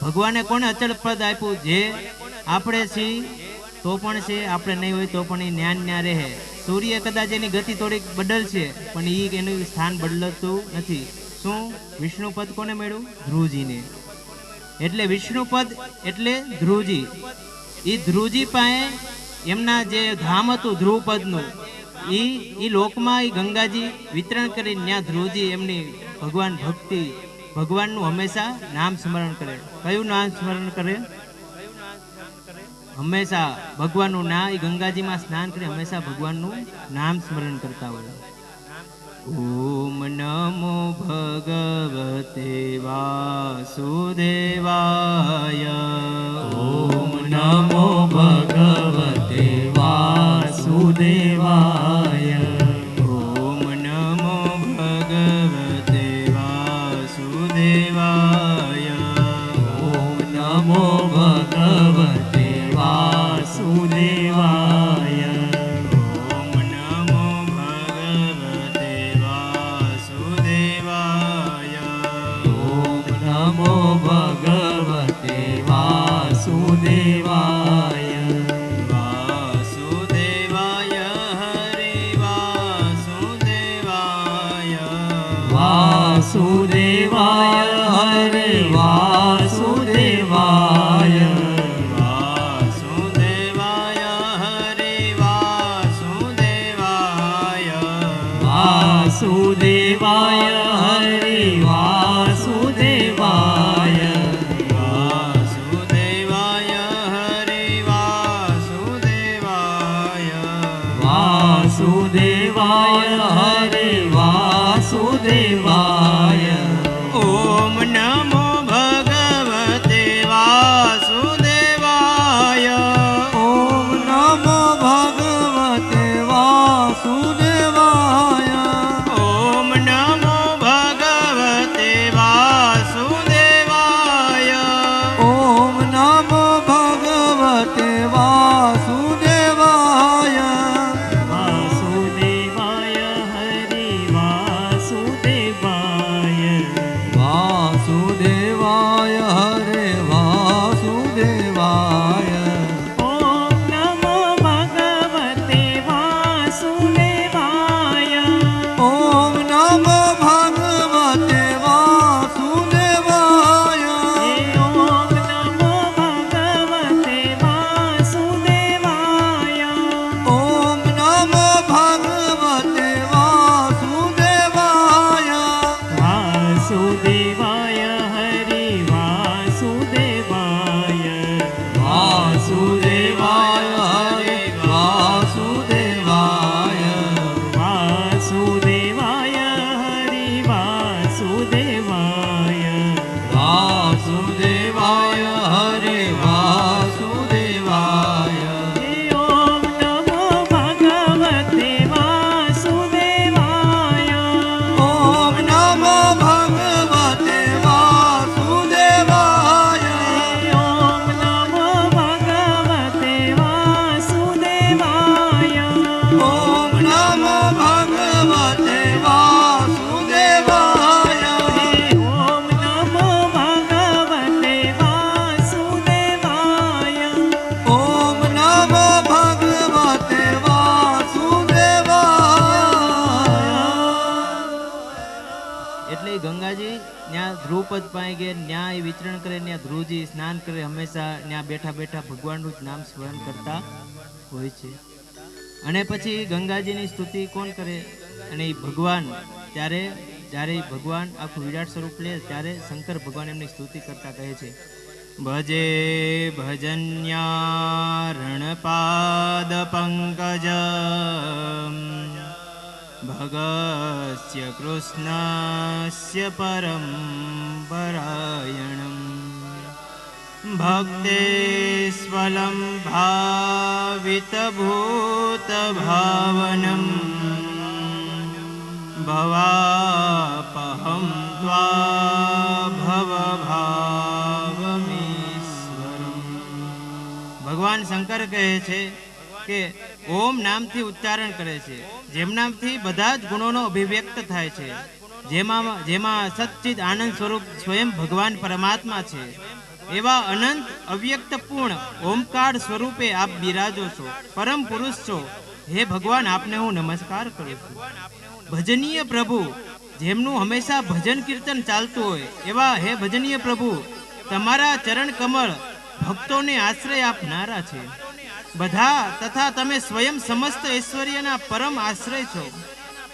ભગવાને કોને અચળ પદ આપ્યું? જે આપણે છીએ તો પણ છે, આપણે નહીં હોય તો પણ એ જ્ઞાન ન્યા રહે. સૂર્ય કદાચ એની ગતિ થોડીક બદલશે પણ એ એનું સ્થાન બદલતું નથી. શું? વિષ્ણુ પદ કોને મળ્યું? ધ્રુવજીને. એટલે વિષ્ણુ પદ એટલે ધ્રુવજી. એ ધ્રુવજી પાસે એમના જે ધામ હતું ધ્રુવ પદનું, એ લોકમાં એ ગંગાજી વિતરણ કરીને ત્યાં ધ્રુવજી એમની ભગવાન ભક્તિ, ભગવાનનું હંમેશા નામ સ્મરણ કરે. કયું નામ સ્મરણ કરે? હંમેશા ભગવાનનું નામ. એ ગંગાજીમાં સ્નાન કરી હંમેશા ભગવાનનું નામ સ્મરણ કરતા હોય. ઓમ નમો ભગવતે વાસુદેવાય. ઓમ નમો ભગવતે વાસુદેવાય. ઓમ નમો ભગવતે વાસુદેવાય. ઓમ નમો ભગવતે વાસુદેવાય. ઓમ નમો ભગવતે વાસુદેવાય. ઓમ નમો ભગવતે વાસુદેવાય. વાસુદેવાય હરે વાસુદેવાય. વાસુદેવાય હરે વાસુદેવાય. વાસુદેવાય હરે વાસુદેવાય. વાસુદેવાય હરે વાસુદેવાય. વાસુદેવાય હરે વાસુદેવાય. વાસુદેવાય હરે વાસુદેવાય. ઓમ નમો ભગવતે વાસુદેવાય. ઓમ નમો ભગવતે વાસુદેવાય. ઓમ નમો ભગવતે વાસુદેવાય. ઓમ નમો ભગવતે વાસુદેવાય. વાસુદેવાય હરે વાસુદેવાય. વાસુદેવાય હરે વાસુદેવાય. ઓમ નમો ભગવતે વાસુદેવાય. ઓમ નમો ભગવતે વાસુદેવાય. ઓમ નમો ભગવતે વાસુદેવાય. ઓમ નમો ભગવતે વાસુદેવાય. વાસુદેવાય હરે વાસુદેવાય. વાસુદેવાય હરે વાસુદેવાય. વાસુદેવાય હરે વાસુદેવાય. વાસુદેવાય હરે વાસુદેવાય. ઓમ નમો ભગવતે વાસુદેવાય. ઓમ નમો ભગવતે વાસુદેવાય. ઓમ નમો ભગવતે વાસુદેવાય. ઓમ નમો ભગવતે વાસુદેવાય. ઓમ નમો ભગવતે વાસુદેવાય. ઓમ નમો ભગવતે વાસુદેવાય. એટલે ઈ ગંગાજી ત્યાં ધ્રુવપદ પાસે ગયા, ત્યાં એ વિચરણ કરે, ત્યાં ધ્રુવજી સ્નાન કરે, હંમેશા ત્યાં બેઠા બેઠા ભગવાનનું જ નામ સ્મરણ કરતા હોય છે. અને પછી ગંગાજીની સ્તુતિ કોણ કરે? અને એ ભગવાન ત્યારે જ્યારે ઈ ભગવાન આખું વિરાટ સ્વરૂપ લે ત્યારે શંકર ભગવાન એમની સ્તુતિ કરતા કહે છે, ભજે ભજન્યારણપાદ પંકજ ભગસ્ય કૃષ્ણસ્ય પરમ પરાયણમ ભક્તેસ્વલમ ભાવિત ભૂત ભાવનમ ભવાપહમ ત્વા ભવ ભાવમીશ્વરમ. ભગવાન શંકર કહે છે કે ઓમ નામથી ઉચ્ચારણ કરે છે, જેમ નામથી બધા જ ગુણોનો અભિવ્યક્ત થાય છે, જેમાં સચ્ચિદ આનંદ સ્વરૂપ સ્વયં ભગવાન પરમાત્મા છે. એવા અનંત અવ્યક્ત પૂર્ણ ઓમકાર સ્વરૂપે આપ બિરાજો છો, પરમ પુરુષ છો. હે ભગવાન, આપને હું નમસ્કાર કરું છું. ભજનીય પ્રભુ, જેમનું હંમેશા ભજન કીર્તન ચાલતું હોય એવા હે ભજનીય પ્રભુ, તમારા ચરણ કમળ ભક્તોને આશ્રય આપનારા છે. બધા તથા તમે સ્વયં સમસ્ત ઐશ્વર્યના પરમ આશ્રય છો.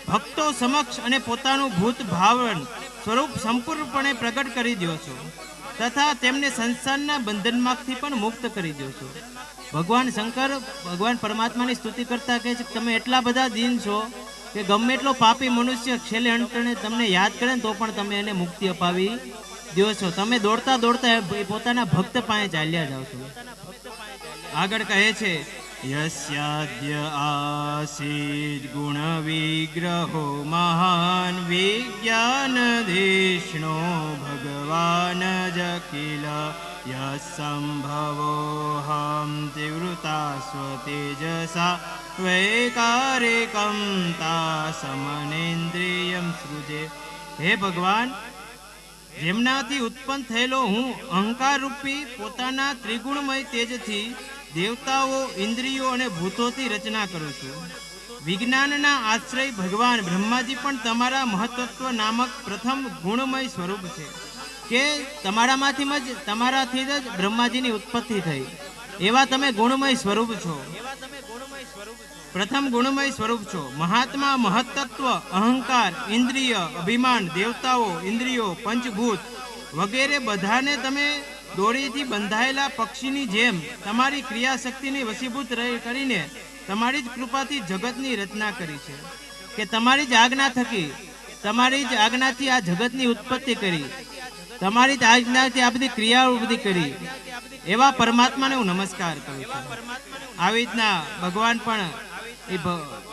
ભક્તો સમક્ષ અને પોતાનું ભૂત ભાવન સ્વરૂપ સંપૂર્ણપણે પ્રગટ કરી દો છો તથા તેમને સંસારના બંધનમાંથી પણ મુક્ત કરી દો છો. ભગવાન શંકર ભગવાન પરમાત્માની સ્તુતિ કરતા કહે છે કે તમે એટલા બધા દીન છો કે ગમે એટલો પાપી મનુષ્ય છેલ્લે અંતને તમને યાદ કરે ને તો પણ તમે એને મુક્તિ અપાવી દો છો. તમે દોડતા દોડતા પોતાના ભક્ત પાસે ચાલ્યા જાઓ છો. આગળ કહે છે, યસ્યાદ્ય આસીદ ગુણ વિગ્રહો મહાન વિજ્ઞાન દેશનો ભગવાન જકિલ યસંભવો હમ તીવ્રતા સ્વતેજસા વૈકારિકમ તા સમનેન્દ્રિયમ સૃજે. હે ભગવાન, જેમનાથી ઉત્પન્ન થયેલો હું અહંકાર રૂપી પોતાના ત્રિગુણમય તેજથી દેવતાઓ, ઇન્દ્રિયો અને ભૂતોથી રચના કરું છું. વિજ્ઞાનના આશ્રય ભગવાન બ્રહ્માજી પણ તમારા મહત્વત્વ નામક પ્રથમ ગુણમય સ્વરૂપ છે કે તમારાથી જ બ્રહ્માજીની ઉત્પત્તિ થઈ. એવા તમે ગુણમય સ્વરૂપ છો, પ્રથમ ગુણમય સ્વરૂપ છો. મહાત્મા, મહત્તત્વ, અહંકાર, ઇન્દ્રિય, અભિમાન, દેવતાઓ, ઇન્દ્રિયો, પંચભૂત વગેરે બધાને તમે દોરીથી બંધાયેલા પક્ષીની જેમ તમારી ક્રિયાશક્તિને વશીભૂત કરીને તમારી જ કૃપાથી જગતની રચના કરી છે કે તમારી જ આજ્ઞાથી આ જગતની ઉત્પત્તિ કરી, તમારી જ આજ્ઞાથી આ બધી ક્રિયાઓ બધી કરી. એવા પરમાત્માને હું નમસ્કાર કરું છું. આવી રીતના ભગવાન પણ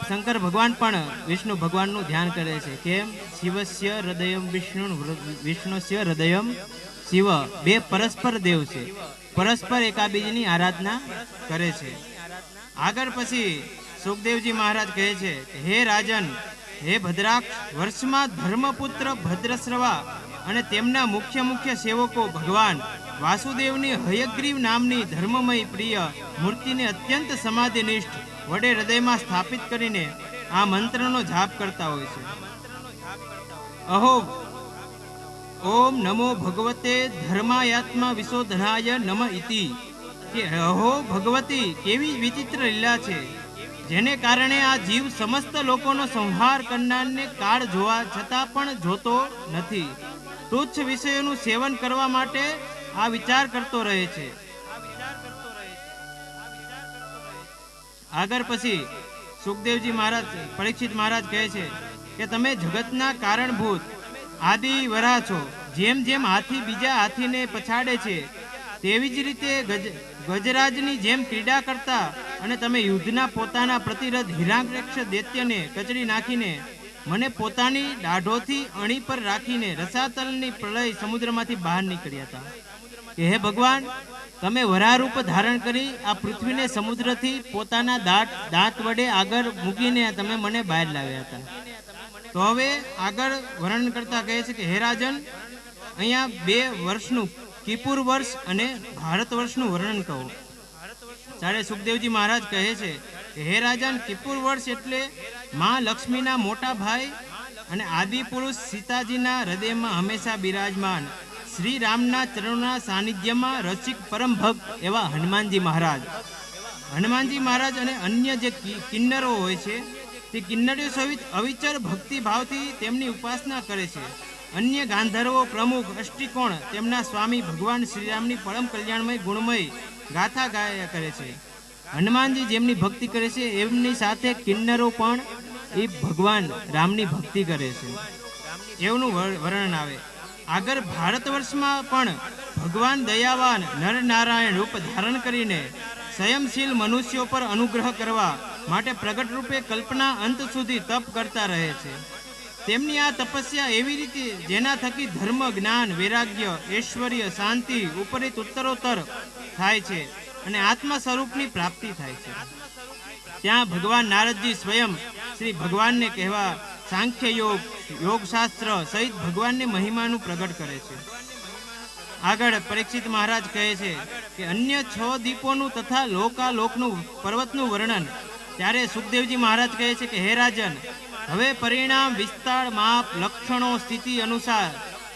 શંકર ભગવાન પણ વિષ્ણુ ભગવાનનું ધ્યાન કરે છે. કેમ? શિવસ્ય હૃદયમ વિષ્ણુસ્ય હૃદયમ શિવ. બે પરસ્પર દેવ છે, પરસ્પર એકાબીજીની આરાધના કરે છે. આગળ પછી સુખદેવજી મહારાજ કહે છે કે હે રાજન, હે ભદ્રાક્ષ, વર્ષમાં ધર્મપુત્ર ભદ્રશ્રવા અને તેમના મુખ્ય સેવકો ભગવાન વાસુદેવની હયગ્રીવ નામની ધર્મમય પ્રિય મૂર્તિને અત્યંત સમાધિનિષ્ઠ વડે હૃદયમાં સ્થાપિત કરીને આ મંત્રનો જાપ કરતા હોય છે. અહો ઓમ નમો ભગવતે ધર્માયાત્મા વિશોધનાય નમ ઇતિ. કે અહો ભગવતી, કેવી વિચિત્ર લીલા છે, જેને કારણે આ જીવ સમસ્ત લોકોનો સંહાર કરનારને કાળ જોવા છતાં પણ જોતો નથી. તુચ્છ વિષયોનું સેવન કરવા માટે આ વિચાર કરતો રહે છે. આગળ પછી સુખદેવજી મહારાજ પરીક્ષિત મહારાજ કહે છે કે તમે જગતના કારણભૂત આદિ વરા છો. જેમ જેમ હાથી બીજા હાથીને પછાડે છે તેવી જ રીતે ગજરાજની જેમ ક્રીડા કરતા અને તમે યુદ્ધના પોતાના પ્રતિરથ હિરણ્યકશ્યપ દૈત્યને કચડી નાખીને મને પોતાની દાઢોથી અણી પર રાખીને રસાતલની પ્રલય સમુદ્રમાંથી બહાર નીકળ્યા હતા. કે હે ભગવાન, તમે વરારૂપ ધારણ કરી આ પૃથ્વીને સમુદ્રથી પોતાના દાંત વડે આગળ મૂકીને તમે મને બહાર લાવ્યા હતા. તો હવે આગળ વર્ણન કરતા કહે છે કે હે રાજન, અહીંયા બે વર્ષનું કિપુર વર્ષ અને ભારત વર્ષનું વર્ણન કહો. ત્યારે સુખદેવજી મહારાજ કહે છે કે હે રાજન, કિપુર વર્ષ એટલે માં લક્ષ્મીના મોટા ભાઈ અને આદિ પુરુષ સીતાજીના હૃદયમાં હંમેશા બિરાજમાન શ્રી રામના ચરણોના સાનિધ્યમાં રસિક પરમ ભક્ત એવા હનુમાનજી મહારાજ. હનુમાનજી મહારાજ અને અન્ય જે કિન્નરો હોય છે તે કિન્નરીઓ સહિત અવિચર ભક્તિ ભાવથી તેમની ઉપાસના કરે છે. અન્ય ગાંધર્વો પ્રમુખ અષ્ટિકોણ તેમના સ્વામી ભગવાન શ્રીરામની પરમ કલ્યાણમય ગુણમય ગાથા ગાયા કરે છે. હનુમાનજી જેમની ભક્તિ કરે છે એમની સાથે કિન્નરો પણ એ ભગવાન રામની ભક્તિ કરે છે, એવનું વર્ણન આવે. આગળ ભારત વર્ષમાં પણ ભગવાન દયાવાન નરનારાયણ રૂપ ધારણ કરીને સંયમશીલ મનુષ્યો પર અનુગ્રહ કરવા માટે પ્રગટ રૂપે કલ્પના અંત સુધી તપ કરતા રહે છે. તેમની આ તપસ્યા એવી રીતે જેના થકી ધર્મ, જ્ઞાન, વૈરાગ્ય, ઐશ્વર્ય, શાંતિ ઉપરિત ઉત્તરોત્તર થાય છે અને આત્મ સ્વરૂપની પ્રાપ્તિ થાય છે. ત્યાં ભગવાન નારદજી સ્વયં શ્રી ભગવાનને કહેવા સાંખ્ય યોગ, યોગશાસ્ત્ર સહિત ભગવાનને મહિમાનું પ્રગટ કરે છે. આગળ પરીક્ષિત મહારાજ કહે છે કે અન્ય 6 દીપોનું તથા લોકાલોકનું પર્વતનું વર્ણન. ત્યારે સુખદેવજી મહારાજ કહે છે કે હે રાજન, હવે પરિણામ, વિસ્તાર, માપ, લક્ષણો, સ્થિતિ અનુસાર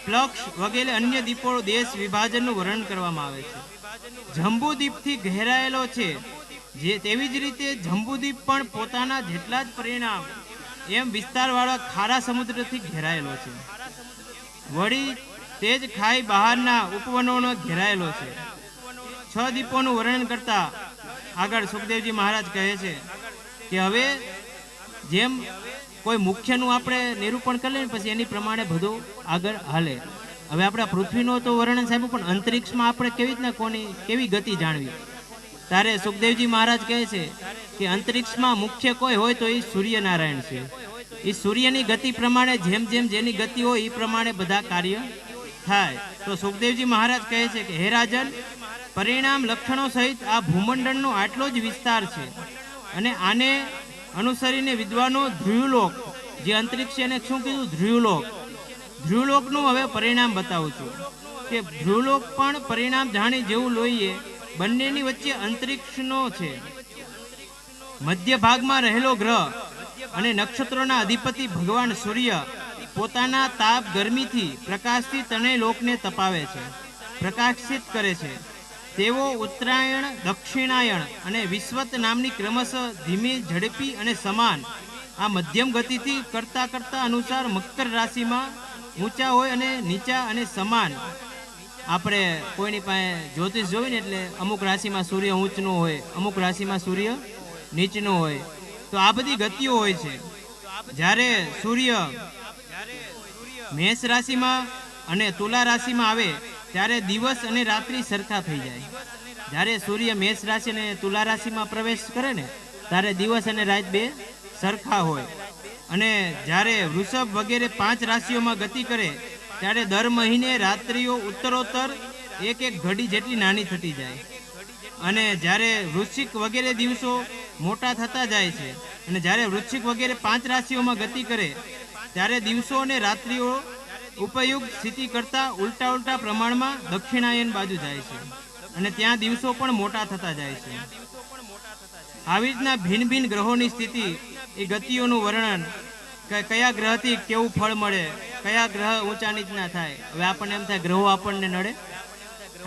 પ્લક્ષ વગેરે અન્ય દીપો દેશ વિભાજનનું વર્ણન કરવામાં આવે છે. જંબુદીપથી ઘેરાયેલો છે, જે તેવી જ રીતે જંબુદીપ પણ પોતાના જેટલા જ પરિણામ એમ વિસ્તારવાળા ખારા સમુદ્રથી ઘેરાયેલો છે. વળી તે જ ખાઈ બહારના ઉપવનોનો ઘેરાયેલો છે. 6 દીપોનું વર્ણન કરતા આગળ સુખદેવજી મહારાજ કહે છે કે હવે જેમ કોઈ મુખ્યનું આપણે નિરૂપણ કરી લઈએ પછી એની પ્રમાણે બધું આગળ હાલે. હવે આપણા પૃથ્વીનો તો વર્ણન સાહેબ, પણ અંતરિક્ષમાં આપણે કેવી રીતના કેવી ગતિ જાણવી? ત્યારે સુખદેવજી મહારાજ કહે છે કે અંતરિક્ષમાં મુખ્ય કોઈ હોય તો એ સૂર્યનારાયણ છે. એ સૂર્યની ગતિ પ્રમાણે જેમ જેમ જેની ગતિ હોય એ પ્રમાણે બધા કાર્ય થાય. તો સુખદેવજી મહારાજ કહે છે કે હે રાજન, પરિણામ લક્ષણો સહિત આ ભૂમંડળનો આટલો જ વિસ્તાર છે. અને આને અનુસરીને વિદ્વાનો ધ્રુવલોક, જે અંતરિક્ષ એને શું કીધું? ધ્રુવલોક. ધ્રુવલોકનું હવે પરિણામ બતાવું છું કે ધ્રુવલોક પણ પરિણામ જાણી જેવું લોહીએ બંનેની વચ્ચે અંતરિક્ષનો છે. મધ્ય ભાગમાં રહેલો ગ્રહ અને નક્ષત્રોના અધિપતિ ભગવાન સૂર્ય પોતાના તાપ ગરમીથી પ્રકાશથી ત્રણેય લોકને તપાવે છે, પ્રકાશિત કરે છે. તેઓ ઉત્તરાયણ, દક્ષિણાયણ અને વિશ્વત નામની ક્રમશઃ ધીમી, ઝડપી અને સમાન આ મધ્યમ ગતિથી કરતા કરતા અનુસાર મકર રાશિમાં ઊંચા હોય અને નીચા અને સમાન. આપણે કોઈની પાસે જ્યોતિષ જોઈને એટલે અમુક રાશિમાં સૂર્ય ઊંચનો હોય, અમુક રાશિમાં સૂર્ય નીચનો હોય. તો આ બધી ગતિઓ હોય છે. જ્યારે સૂર્ય મેષ રાશિમાં અને તુલા રાશિમાં આવે ત્યારે દિવસ અને રાત્રિ સરખા થઈ જાય. જ્યારે સૂર્ય મેષ રાશિ અને તુલા રાશિમાં પ્રવેશ કરે ને ત્યારે દિવસ અને રાત બે સરખા હોય. અને જ્યારે વૃષભ વગેરે 5 રાશિઓમાં ગતિ કરે ત્યારે દર મહિને રાત્રિઓ ઉત્તરોત્તર એક ઘડી જેટલી નાની થતી જાય. અને જ્યારે વૃશ્ચિક વગેરે દિવસો મોટા થતા જાય છે. અને જ્યારે વૃશ્ચિક વગેરે 5 રાશિઓમાં ગતિ કરે ત્યારે દિવસો અને રાત્રિઓ ઉપયુક્ત સ્થિતિ કરતાં ઉલટા પ્રમાણમાં દક્ષિણાયન બાજુ જાય છે. અને ત્યાં દિવસો પણ મોટા થતા જાય છે. આવી રીતના ભિન્ન ભિન્ન ગ્રહોની સ્થિતિ, એ ગતિઓનું વર્ણન, કયા ગ્રહથી કેવું ફળ મળે, કયા ગ્રહ ઊંચા નીચના થાય. હવે આપણને એમ થાય ગ્રહો આપણને નડે,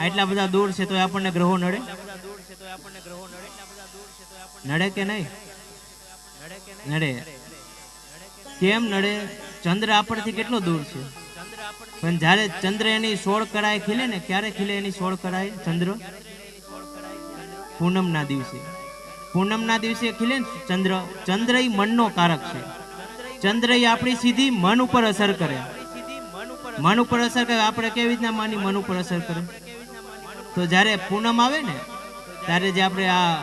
આટલા બધા દૂર છે તો આપણને ગ્રહો નડે? નડે કે નહીં? નડે. કેમ નડે? ચંદ્ર આપણથી કેટલો દૂર છે, પણ જ્યારે ચંદ્ર એની 16 કળાએ ખીલે ને, ક્યારે ખીલે એની 16 કળાએ ચંદ્ર? પૂનમના દિવસે. પૂનમના દિવસે ખીલે ને ચંદ્ર. ચંદ્ર એ મનનો કારક છે. ચંદ્ર એ આપણી સીધી મન ઉપર અસર કરે. મન ઉપર અસર કરે. આપણે કેવી રીતના માની મન ઉપર અસર કરે? તો જ્યારે પૂનમ આવે ને ત્યારે જે આપણે આ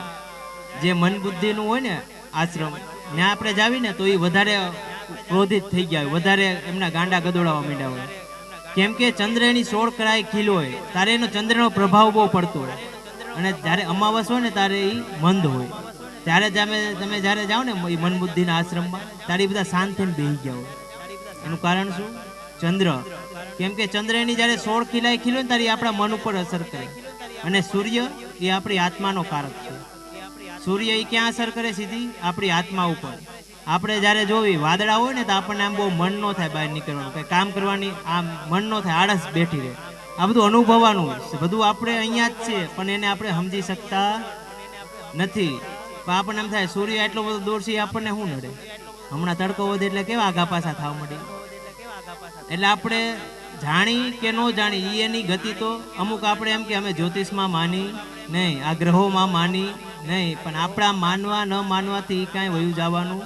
જે મન બુદ્ધિનું હોય ને આશ્રમ, ત્યાં આપણે જાવી ને તો એ વધારે ક્રોધિત થઈ ગયા હોય, વધારે એમના ગાંડા ગદોડાવા માંડ્યા હોય. કેમ કે ચંદ્ર એની 16 કળાએ ખીલો હોય ત્યારે એનો ચંદ્રનો પ્રભાવ બહુ પડતો હોય. અને જ્યારે અમાવસ હોય ને ત્યારે એ મંદ હોય. ત્યારે તમે જ્યારે જાઓ ને એ મન બુદ્ધિના આશ્રમમાં ત્યારે બધા શાંત થઈને બેસી ગયા હોય. એનું કારણ શું? ચંદ્ર. કેમ કે ચંદ્ર એની જ્યારે 16 ખીલાએ ખીલો ને ત્યારે આપણા મન ઉપર અસર કરે. અને સૂર્ય એ આપણી આત્માનો કારક છે. સૂર્ય એ ક્યાં અસર કરે? સીધી આપણી આત્મા ઉપર. આપણે જ્યારે જોવી વાદળા હોય ને તો આપણને આમ બહુ મન ન થાય બહાર નીકળવાનું, કંઈ કામ કરવાની આમ મન ન થાય, આળસ બેઠી રહે. આ બધું અનુભવવાનું બધું આપણે અહીંયા જ છે, પણ એને આપણે સમજી શકતા નથી. પણ આપણને એમ થાય સૂર્ય એટલો બધો દૂર છે, આપણને શું નડે? હમણાં તડકો વધે એટલે કેવા આગા પાછા થવા માંડી. એટલે આપણે જાણી કે ન જાણી એની ગતિ તો અમુક આપણે એમ કે અમે જ્યોતિષમાં માની નહીં, આ ગ્રહોમાં માની નહીં, પણ આપણા માનવા ન માનવાથી કાંઈ વયું જવાનું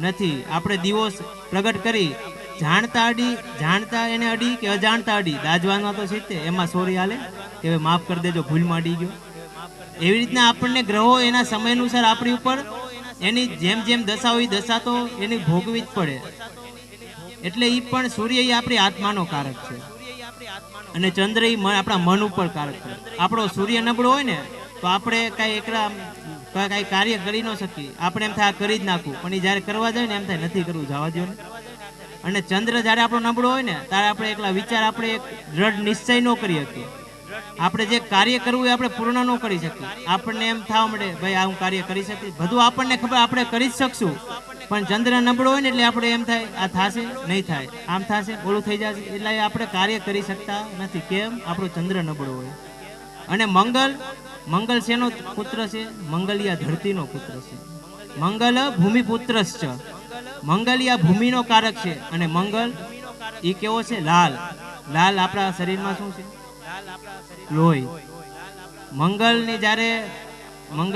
નથી. આપણે દીવો પ્રગટ કરી જાણતા એને અડી કે અજાણતા અડી, દાજવામાં તો સીતે એમાં સોરી હાલે કે હવે માફ કરી દેજો, ભૂલમાં અડી ગયો. એવી રીતના આપણને ગ્રહો એના સમય અનુસાર આપણી ઉપર એની જેમ જેમ દશા હોય દશા તો એની ભોગવી જ પડે. એટલે એ પણ સૂર્ય એ આપણી આત્માનો કારક છે અને ચંદ્ર એ આપણા મન ઉપર કારક છે. આપણો સૂર્ય નબળો હોય ને તો આપણે કાંઈ એકલા કાંઈ કાર્ય કરી ન શકીએ. આપણે એમ થાય કરી જ નાખવું, પણ એ જ્યારે કરવા જાય ને એમ થાય નથી કરવું, જવા દો ને. અને ચંદ્ર જ્યારે આપણો નબળો હોય ને ત્યારે આપણે એકલા વિચાર આપણે એક દ્રઢ નિશ્ચય ન કરી શકીએ. આપણે જે કાર્ય કરવું એ આપણે પૂર્ણ ન કરી શકીએ. આપણને એમ થવા મળે ભાઈ આ હું કાર્ય કરી શકીશ, બધું આપણને ખબર આપણે કરી જ શકશું, પણ ચંદ્ર નબળો હોય ને એટલે આપણે એમ થાય આ થશે નહીં થાય, આમ થશે ઓલું થઈ જશે, એટલે આપણે કાર્ય કરી શકતા નથી. કેમ? આપણો ચંદ્ર નબળો હોય. અને મંગલ શેનો પુત્ર છે? મંગલિયા ધરતીનો પુત્ર છે. મંગલ ભૂમિપુત્ર છે. મંગલિયા ભૂમિનો કારક છે. અને મંગલ એ કેવો છે? લાલ. લાલ આપણા શરીરમાં શું છે? લોહી. મંગલ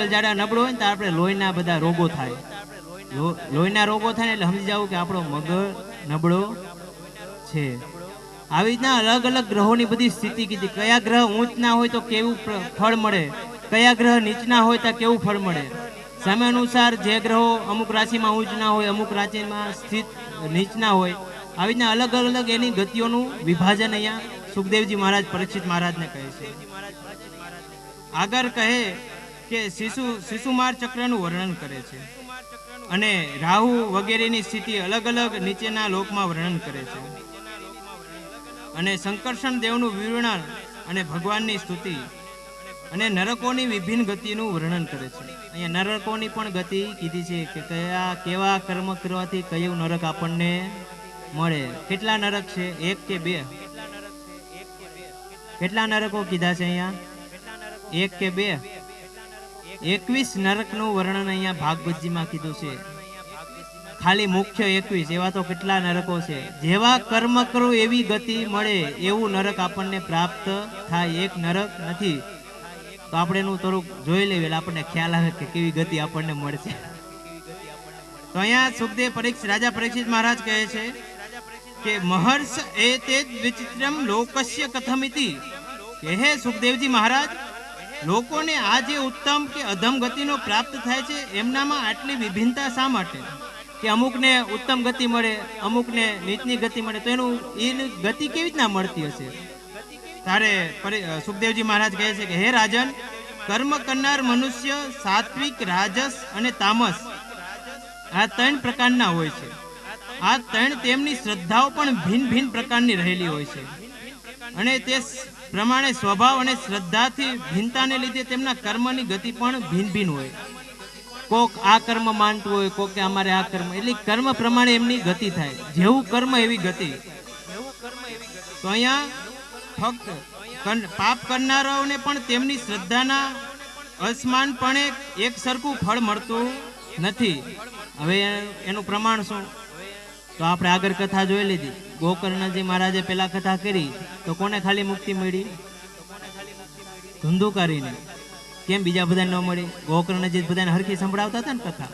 જ્યારે નબળો હોય ને તો આપણે લોહીના બધા રોગો થાય. લોહીના રોગો થાય ને એટલે સમજી જવું કે આપણો મગજ નબળો છે. આવી રીતના અલગ અલગ ગ્રહોની બધી સ્થિતિ કીધી. કયા ગ્રહ ઊંચના હોય તો કેવું ફળ મળે, કયા ગ્રહ નીચના હોય તો કેવું ફળ મળે. સમય અનુસાર જે ગ્રહો અમુક રાશિમાં ઊંચના હોય, અમુક રાશિમાં સ્થિત નીચના હોય, આવી રીતના અલગ અલગ એની ગતિઓનું વિભાજન અહીંયા સુખદેવજી મહારાજ પરીક્ષિત મહારાજને કહે છે. આગળ કહે કે શિશુમાર ચક્રનું વર્ણન કરે છે અને રાહુ વગેરેની સ્થિતિ અલગ અલગ નીચેના લોકમાં વર્ણન કરે છે. અને સંકર્ષણ દેવનું વિવરણ અને ભગવાનની સ્તુતિ અને નરકોની વિભિન્ન ગતિનું વર્ણન કરે છે. અહીંયા નરકોની પણ ગતિ કીધી છે કે કેવા કર્મ કરવાથી કયું નરક આપણને મળે. કેટલા નરક છે? 1 કે 2? કેટલા નરકો કીધા છે અહીંયા? 1 કે 2? 21 નરકનું વર્ણન અહીંયા ભાગવતજીમાં કીધું છે. ખાલી મુખ્ય 21. એવા તો કેટલા નરકો છે. જેવા કર્મ કરો એવી ગતિ મળે, એવું નરક આપણને પ્રાપ્ત થાય. એક નરક નથી. તો આપણે એનું થોડુંક જોઈ લેવું એટલે આપણને ખ્યાલ આવે કે કેવી ગતિ આપણને મળશે. તો અહીંયા સુખદેવ રાજા પરીક્ષિત મહારાજ કહે છે કે મહર્ષ એતેદ વિચિત્રમ લોકસ્ય કથમિતિ, કે હે સુખદેવજી મહારાજ, લોકોને આ જે ઉત્તમ કે અધમ ગતિનો પ્રાપ્ત થાય છે એમનામાં આટલી વિભિન્નતા શા માટે? કે અમુકને ઉત્તમ ગતિ મળે, અમુકને નીચની ગતિ મળે, તો એની ગતિ કેવી રીતના મળતી હશે? તારે સુખદેવજી મહારાજ કહે છે કે હે રાજન, કર્મ કરનાર મનુષ્ય સાત્વિક, રાજસ અને તામસ આ 3 પ્રકારના હોય છે. આ 3 તેમની શ્રદ્ધાઓ પણ ભિન્ન ભિન્ન પ્રકારની રહેલી હોય છે અને તે પ્રમાણે સ્વભાવ અને શ્રદ્ધાથી ભિન્નતાને લીધે તેમના કર્મની ગતિ પણ ભિન્ન ભિન્ન હોય. કોક આ કર્મ માનતું હોય, કોક અમારે આ કર્મ, એટલે કર્મ પ્રમાણે એમની ગતિ થાય. જેવું કર્મ એવી ગતિ. તો અહીંયા ફક્ત પાપ કરનારાઓને પણ તેમની શ્રદ્ધાના અસમાનપણે એક સરખું ફળ મળતું નથી. હવે એનું પ્રમાણ શું? તો આપણે આગળ કથા જોઈ લીધી. ગોકર્ણજી મહારાજે પેલા કથા કરી તો કોને ખાલી મુક્તિ મળી? ધુંધુકારીને. કેમ બીજા બધાને ન મળી? ગોકર્ણજી બધાને હરખી સંભળાવતા હતા ને કથા,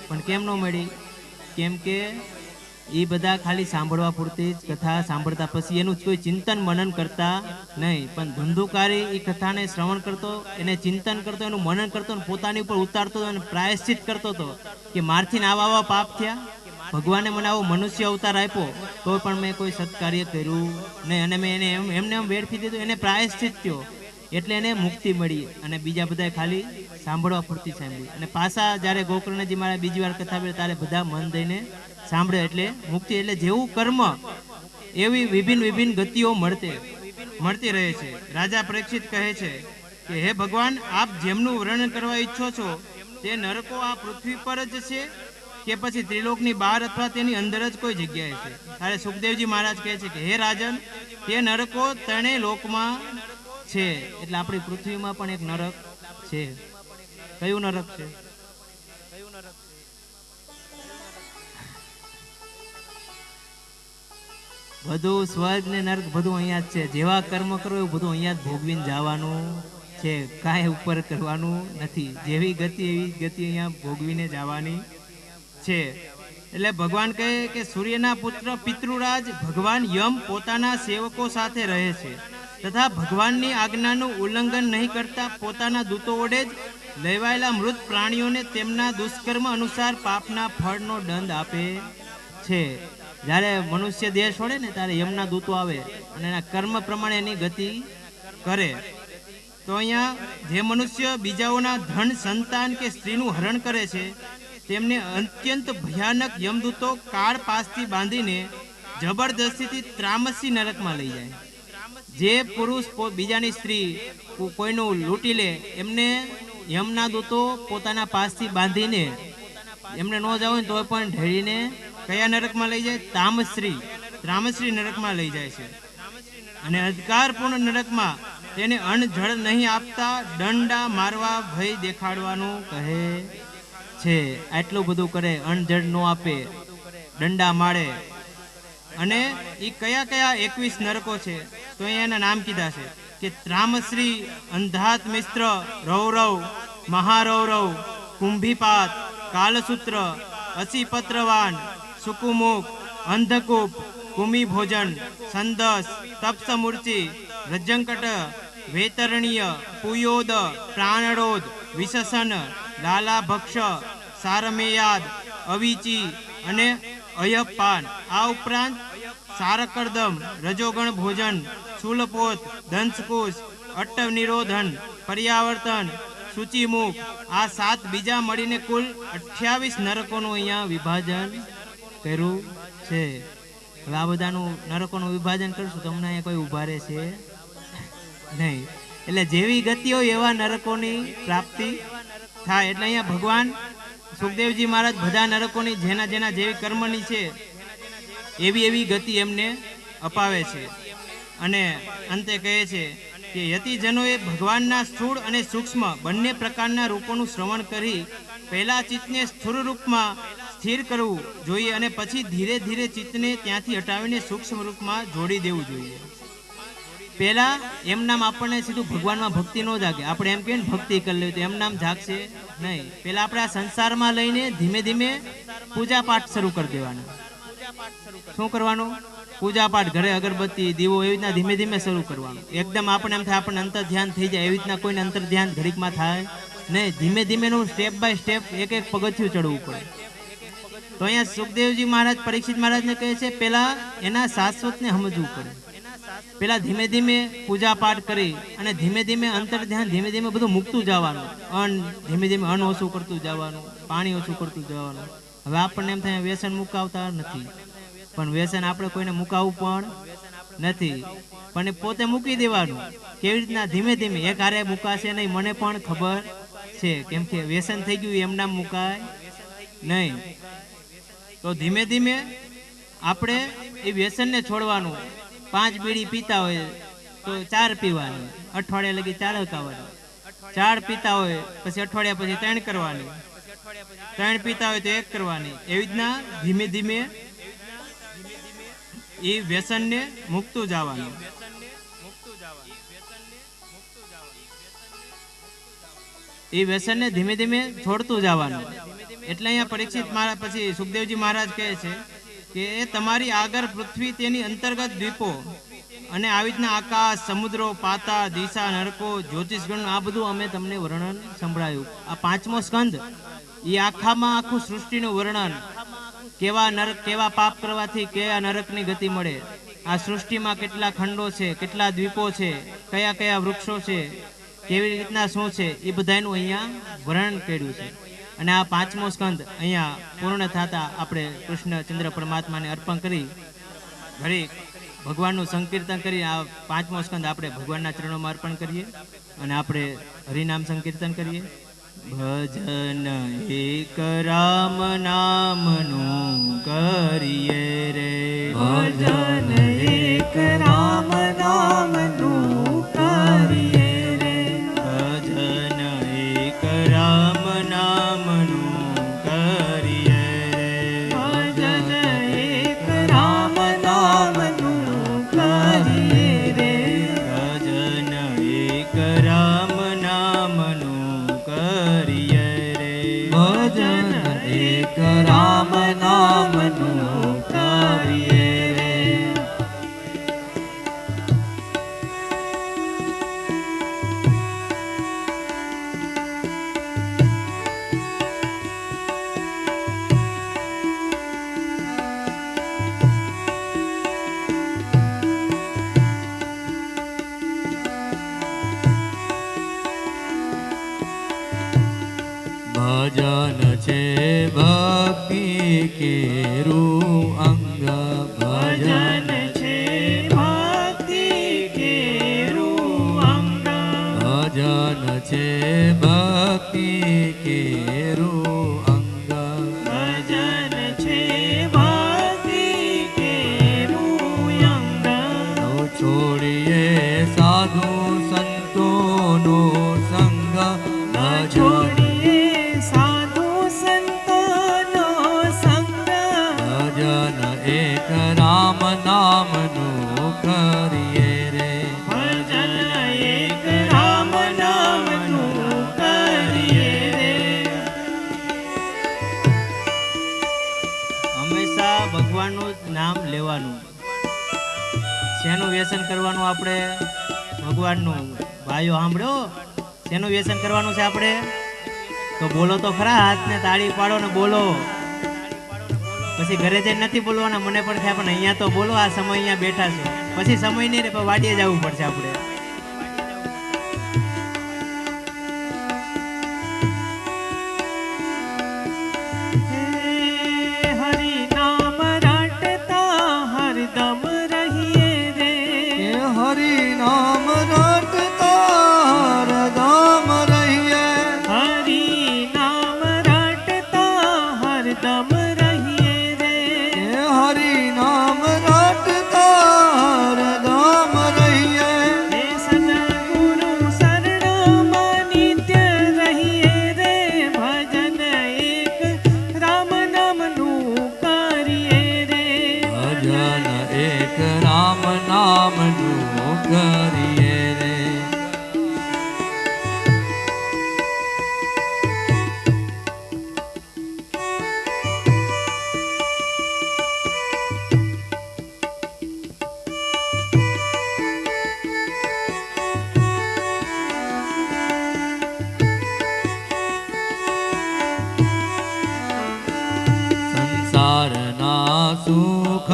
પણ કેમ ન મળી? કેમ કે એ બધા ખાલી સાંભળવા પૂરતી જ કથા સાંભળતા, પછી એનું કોઈ ચિંતન મનન કરતા નહીં. પણ ધુંધુકારી એ કથાને શ્રવણ કરતો, એને ચિંતન કરતો, એનું મનન કરતો, પોતાની ઉપર ઉતારતો અને પ્રાયશ્ચિત કરતો હતો કે મારથી આવા પાપ થયા, ભગવાને મને આવો મનુષ્ય અવતાર આપ્યો તો પણ મેં કોઈ સત્કાર્ય કર્યું નહીં અને મેં એને એમને એમ વેડફી દીધું, એને પ્રાયશ્ચિત થયો એટલે એને મુક્તિ મળી. અને બીજા બધા ખાલી સાંભળવા પૂરતી સાંભળી. અને પાછા જ્યારે ગોકર્ણજી મારે બીજી વાર કથા બોલી ત્યારે બધા મન દઈને સાંભળે એટલે મુક્તિ. એટલે જેવું કર્મ એવી વિભિન્ન ગતિઓ મળતી રહે છે. રાજા પરીક્ષિત કહે છે કે હે ભગવાન, આપ જેમનું વર્ણન કરવા ઈચ્છો છો તે નરકો આ પૃથ્વી પર જ છે કે પછી ત્રિલોકની બહાર અથવા તેની અંદર જ કોઈ જગ્યાએ છે? ત્યારે સુખદેવજી મહારાજ કહે છે કે હે રાજન, તે નરકો 3 લોકમાં છે. એટલે આપણી પૃથ્વીમાં પણ એક નરક છે. કયું નરક છે? બધું સ્વર્ગ ને નરક બધું અહીંયા જ છે. જેવા કર્મ કરો એવું બધું અહીંયા જ ભોગવીને જવાનું છે. કાંઈ ઉપર કરવાનું નથી. જેવી ગતિ એવી ગતિ અહીંયા ભોગવીને જવાની છે. એટલે ભગવાન કહે કે સૂર્યના પુત્ર પિતૃરાજ ભગવાન યમ પોતાના સેવકો સાથે રહે છે તથા ભગવાનની આજ્ઞાનું ઉલ્લંઘન નહીં કરતા પોતાના દૂતો વડે જ લેવાયેલા મૃત પ્રાણીઓને તેમના દુષ્કર્મ અનુસાર પાપના ફળનો દંડ આપે છે. જ્યારે મનુષ્ય દેહ છોડે ને ત્યારે યમના દૂતો આવે અને એના કર્મ પ્રમાણે એની ગતિ કરે. તો અહીંયા જે મનુષ્ય બીજાઓના ધન, સંતાન કે સ્ત્રીનું હરણ કરે છે તેમને અત્યંત ભયાનક યમદૂતો કાળ પાસથી બાંધીને જબરદસ્તીથી ત્રામસી નરકમાં લઈ જાય. જે પુરુષ બીજાની સ્ત્રી કોઈનું લૂંટી લે એમને યમના દૂતો પોતાના પાસથી બાંધીને એમને ન જાવ તો પણ ઢેરીને કયા નરકમાં લઈ જાય? ત્રામશ્રી નરકમાં લઈ જાય છે. અને અધિકારપૂર્ણ નરકમાં તેને અન્ન જળ નહીં આપતા દંડા મારવા ભય દેખાડવાનું કહે છે. આટલું બધું કરે, અન્ન જળ ન આપે, દંડા મારે. અને એ કયા કયા 21 નરકો છે તો અહીંયાના નામ કીધા છે કે ત્રામશ્રી, અંધાત મિશ્ર, રૌરવ, મહારૌરવ, કુંભીપાત, કાલસૂત્ર, અસીપત્રવાન, સુકુમુખ, અંધકૂપ, કુમી ભોજન, સંદસ, તપસમૂર્તિ, રજ્જંકટ, વેતરણીય, પુયોદ, પ્રાણરોધ, વિશસન, લાલાભક્ષ, સારમેયાદ, અવિચી અને અયપાન. આ ઉપરાંત સારકર્દમ, રજોગણ ભોજન, શૂલપોત, દંશકુશ, અટ્ટવ નિરોધન, પર્યાવર્તન, સૂચિમુખ. આ 7 બીજા મળીને કુલ 28 નરકોનું અહીંયા વિભાજન કર્યું છે. હવે આ બધાનું નરકોનું વિભાજન કરશું તો અમને અહીંયા કોઈ ઉભા રહે છે નહીં. એટલે જેવી ગતિ હોય એવા નરકોની પ્રાપ્તિ થાય. એટલે અહીંયા ભગવાન સુખદેવજી મહારાજ બધા નરકોની જેના જેના જેવી કર્મની છે એવી ગતિ એમને અપાવે છે. અને અંતે કહે છે કે યતિજનોએ ભગવાનના સ્થૂળ અને સૂક્ષ્મ બંને પ્રકારના રૂપોનું શ્રવણ કરી પહેલા ચિત્તને સ્થૂળ રૂપમાં સ્થિર કરવું જોઈએ અને પછી ધીરે ધીરે ચિત્તને ત્યાંથી હટાવીને સૂક્ષ્મ રૂપમાં જોડી દેવું જોઈએ. પહેલા એમ નામ આપણને સીધું ભગવાનમાં ભક્તિ ન જાગે. આપણે એમ કહીએ ને ભક્તિ કરી લેવી તો એમ નામ જાગશે નહીં. પહેલા આપણે આ સંસારમાં લઈને ધીમે ધીમે પૂજા પાઠ શરૂ કરી દેવાના. શું કરવાનું? પૂજા પાઠ, ઘરે અગરબત્તી, દીવો એવી રીતના ધીમે ધીમે શરૂ કરવાનું. એકદમ આપણે એમ થાય આપણને અંતર ધ્યાન થઈ જાય એવી રીતના કોઈને અંતર ધ્યાન ઘડીકમાં થાય નહીં. ધીમે ધીમેનું સ્ટેપ બાય સ્ટેપ એક એક પગથિયું ચડવું પડે. તો અહીંયા સુખદેવજી મહારાજ પરીક્ષિત મહારાજને કહે છે પહેલા એના શાશ્વતને સમજવું પડે. પેલા ધીમે ધીમે પૂજા પાઠ કરી અને ધીમે ધીમે અંતર ધ્યાન ધીમે ધીમે બધું મૂકતું જવાનું. ધીમે ધીમે અન્ન ઓછું કરતું જવાનું, પાણી ઓછું કરતું જવાનું. હવે આપણને એમ થાય વ્યસન મુકાવતા નથી, પણ વ્યસન આપણે કોઈને મુકાવવું પણ નથી, પણ એ પોતે મૂકી દેવાનું. કેવી રીતના? ધીમે ધીમે. એક હારે મુકાશે નહીં, મને પણ ખબર છે, કેમ કે વ્યસન થઈ ગયું એમ નામ મુકાય નહીં. તો ધીમે ધીમે આપણે એ વ્યસનને છોડવાનું. 5 બીડી પીતા હોય તો 4 પીવાની, અઠવાડિયા લગી 4 હકાવાની. 4 પીતા હોય પછી અઠવાડિયા પછી 3 કરવાની, 3 પીતા હોય તો 1 કરવાની. એવી રીતના ધીમે ધીમે એ વ્યસનને મૂકતું જવાનું. એ વ્યસનને ધીમે ધીમે છોડતું જવાનું. એટલે અહીંયા પરીક્ષિત મહારાજ પછી સુખદેવજી મહારાજ કહે છે કે તમારી આગળ પૃથ્વી, તેની અંતર્ગત દ્વીપો અને આવી રીતના આકાશ, સમુદ્રો, પાતાળ, દિશા, નરકો, જ્યોતિષગણ, આ બધું અમે તમને વર્ણન સંભળાયું. આ 5મો સ્કંદ એ આખામાં આખું સૃષ્ટિનું વર્ણન, કેવા નરક, કેવા પાપ કરવાથી કયા નરકની ગતિ મળે, આ સૃષ્ટિમાં કેટલા ખંડો છે, કેટલા દ્વીપો છે, કયા કયા વૃક્ષો છે, કેવી રીતના શું છે, એ બધાનું અહીંયા વર્ણન કર્યું છે. અને આ 5મો સ્કંદ અહીંયા પૂર્ણ થતા આપણે કૃષ્ણચંદ્ર પરમાત્માને અર્પણ કરી ઘડી ભગવાનનું સંકીર્તન કરી આ 5મો સ્કંદ આપણે ભગવાનના ચરણોમાં અર્પણ કરીએ અને આપણે હરિનામ સંકીર્તન કરીએ. ભજન એક રામ નામનું કરીએ રે, ભજન એક રામ નામનું કરીએ રે, ભજન એક રામ નામનું કરીએ રે, ભજન એક રામ નામનું કરીએ રે, ભજન એક રામ નામનું કરીએ રે, ભજન એક રામ નામનું કરીએ રે. ભજન છે ભક્તિ કેરું અંગ, ભજન છે ભક્તિ કે ભજન છે ભક્તિ કેરું અંગ, ભજન છે ભક્તિ કેરું અંગ. છોડીએ સાધુ સંતોનો સંગ, છોડીએ સાધુ સંતોનો સંગ. ભજન એક રામ નામનું કરીએ રે, ભજન એક રામ નામનું કરીએ રે. હંમેશા ભગવાનનું જ નામ લેવાનું. શેનું વ્યસન કરવાનું આપણે? ભગવાનનું. ભાઈઓ સાંભળો, શેનું વ્યસન કરવાનું છે આપણે? તો બોલો તો ખરા, હાથને તાળી પાડો ને બોલો. પછી ઘરે જઈને નથી બોલવાના, મને પણ ખ્યાલ, પણ અહીંયા તો બોલો. આ સમય અહીંયા બેઠા છો, પછી સમય નહીં રે, પણ વાડીએ જવું પડશે આપણે. હરિ નામ રટતા હરદમ રહીએ રે. એ હરિ નામ રટતા હરદમ રહીએ, હરિ નામ રટતા હરદમ રહીએ રે. એ હરિ નામ રટતા હરદમ રહીએ, હે સદગુરુ શરણમાં નિત્ય રહીએ રે. ભજન એક રામ નામનું કરીએ રે. ભજન એક રામ નામનું કરીએ રે. સંસારના સુખ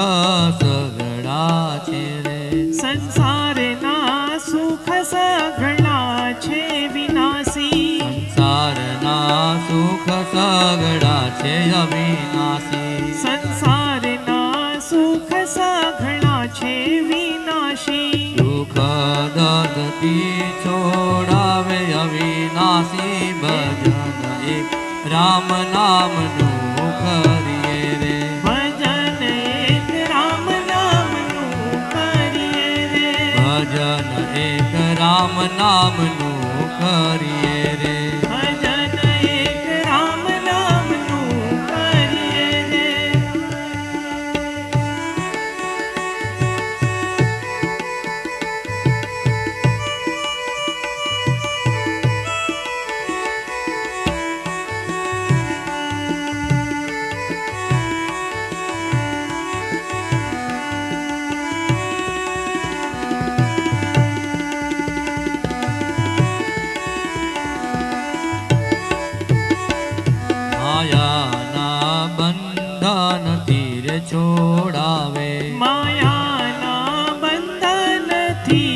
સગડા છે રે, સંસારના સુખ સઘળા છે વિનાશી. સંસારના સુખ સગડા છે અવિનાશી, સંસારના સુખ સઘળા છે વિનાશી. દુઃખ દર્દથી છોડાવે અવિનાશી. ભજન એક રામ નામનું કરીએ રે, ભજન એક રામ નામનું કરીએ રે. ભજન એક રામ નામનું કરીએ રે. ભજન એક રામ નામનું કરીએ રે. માયાના બંધનથી રે છોડાવે, માયાના બંધનથી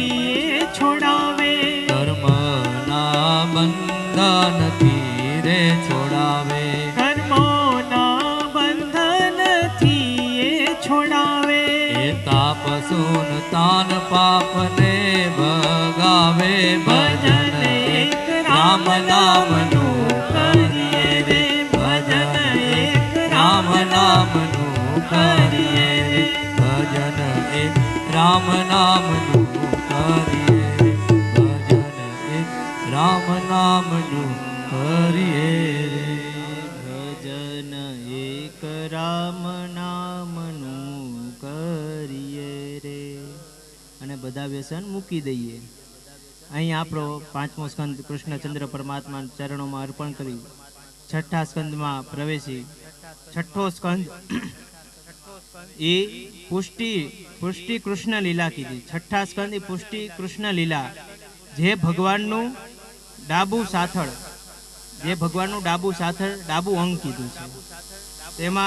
એ છોડાવે. કર્મના બંધનથી રે છોડાવે, કર્મોના બંધનથી એ છોડાવે. એ તાપ સુન તાન પાપને ભગાવે. ભજન એક રામ નામનું કરીએ રે, ભજન એક રામ નામનું કરીએ રે, ભજન એક રામ નામનું કરીએ રે, ભજન એક રામ નામનું કરીએ રે. ભજન એક રામ નામનું કરીએ રે. અને બધા વ્યસન મૂકી દઈએ. અહીં આપણો 5મો સ્કંદ કૃષ્ણચંદ્ર પરમાત્મા ચરણોમાં અર્પણ કરી 6ઠ્ઠા સ્કંદમાં પ્રવેશી. 6ઠ્ઠો સ્કંદ એ પુષ્ટિ કૃષ્ણ લીલા કીધી. 6ઠ્ઠા સ્કંદ એ પુષ્ટિ કૃષ્ણ લીલા, જે ભગવાનનું ડાબું સાથળ ડાબું અંગ કીધું છે. તેમાં